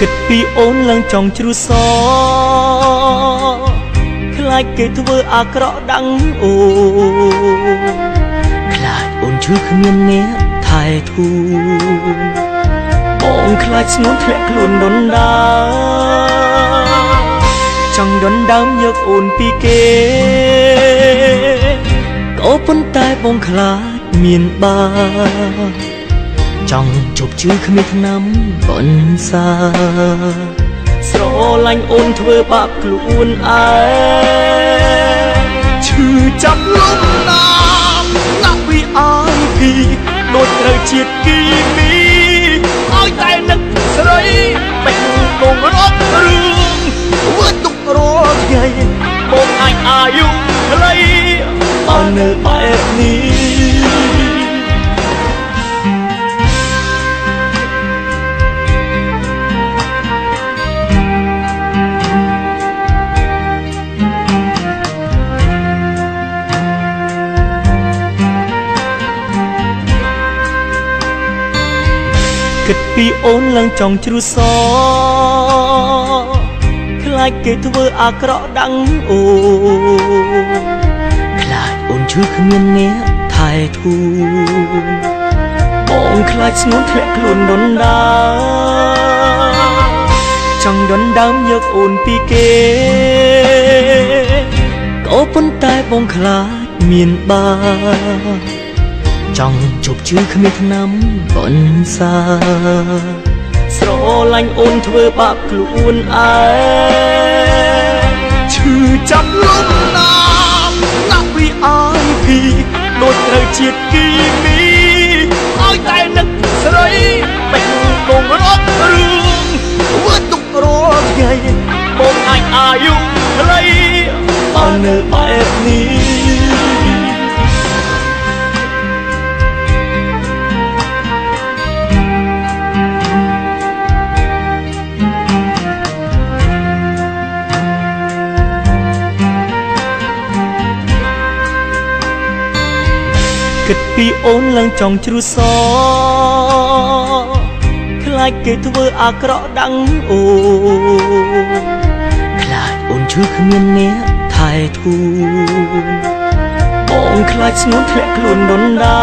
គិតពីអូនឡើងចង់ជ្រុះសខ្លាចគេធ្វើអាក្រក់ដាំងអូខ្លាចអូនឈឺគ្មានអ្នកថែធូរបងខ្លាចស្នួនធ្លាក់ខ្លួនដុនដាចង់ដុនដើមយកអូនពីគេក៏ប៉ុន្តែបងខ្លាចមានបាចង់ជប់ជឿគ្មានថ្នាំបន្សាស្រឡាញ់អូនធ្វើបាបខ្លួនឯងឈឺចាប់លំណាមណាស់ពីអាយពីដូចត្រូវជាតិគីមីឲ្យតែនឹកស្រីបេះដូងរត់រឿងធ្វើទុករាល់ថ្ងៃបងអាចអាយុខ្លីបើនៅបែបនេះគិតពីអូនឡើងចង់ជ្រុះសខ្លាចគេធ្វើអាក្រក់ដាំងអូខ្លាចអូនឈឺគ្មានអ្នកថែធូរបងខ្លាចស្នួនធ្លាក់ខ្លួនដុនដាចង់ដុនដើមយកអូនពីគេក៏ប៉ុន្តែបងខ្លាចមានបាចង់ជប់ជឿគ្មានថ្នាំបន្សាស្រឡាញ់អូនធ្វើបាបខ្លួនឯងឈឺចាប់លំណាមណាស់ពីអាយពីដូចត្រូវជាតិគីមីឲ្យតែនឹកស្រីបេះដូងរត់រឿងធ្វើទុករាល់ថ្ងៃបងអាចអាយុខ្លីបើនៅបែបនេះគិតពីអូនឡើងចង់ជ្រុះសខ្លាចគេធ្វើអាក្រក់ដាំងអូខ្លាចអូនឈឺគ្មានអ្នកថែធូរបងខ្លាចស្នួនធ្លាក់ខ្លួនដុនដា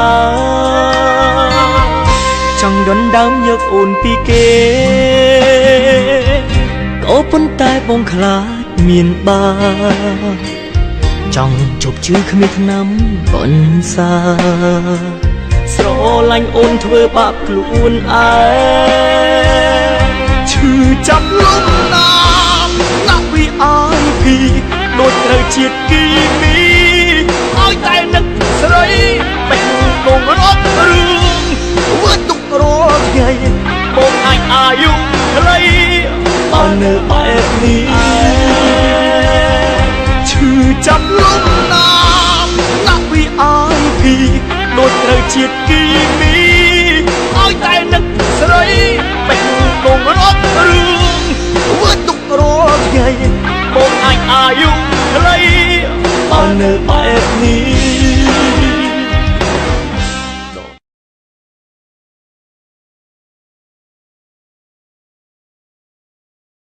ចង់ដុនដើមយកអូនពីគេក៏ប៉ុន្តែបងខ្លាចមានបាចង់ជប់ជឿគ្មានថ្នាំបន្សាស្រឡាញ់អូនធ្វើបាបខ្លួនឯងឈឺចាប់លំណាមណាស់ពីអាយពីដូចត្រូវជាតិគីមីឲ្យតែនឹកស្រីបេះដូងរត់រឿងធ្វើទុករាល់ថ្ងៃបងអាចអាយុខ្លីបើនៅបែបនេះឈឺចាប់លំណាមណាស់ពីអាយពីដូចត្រូវជាតិគីមី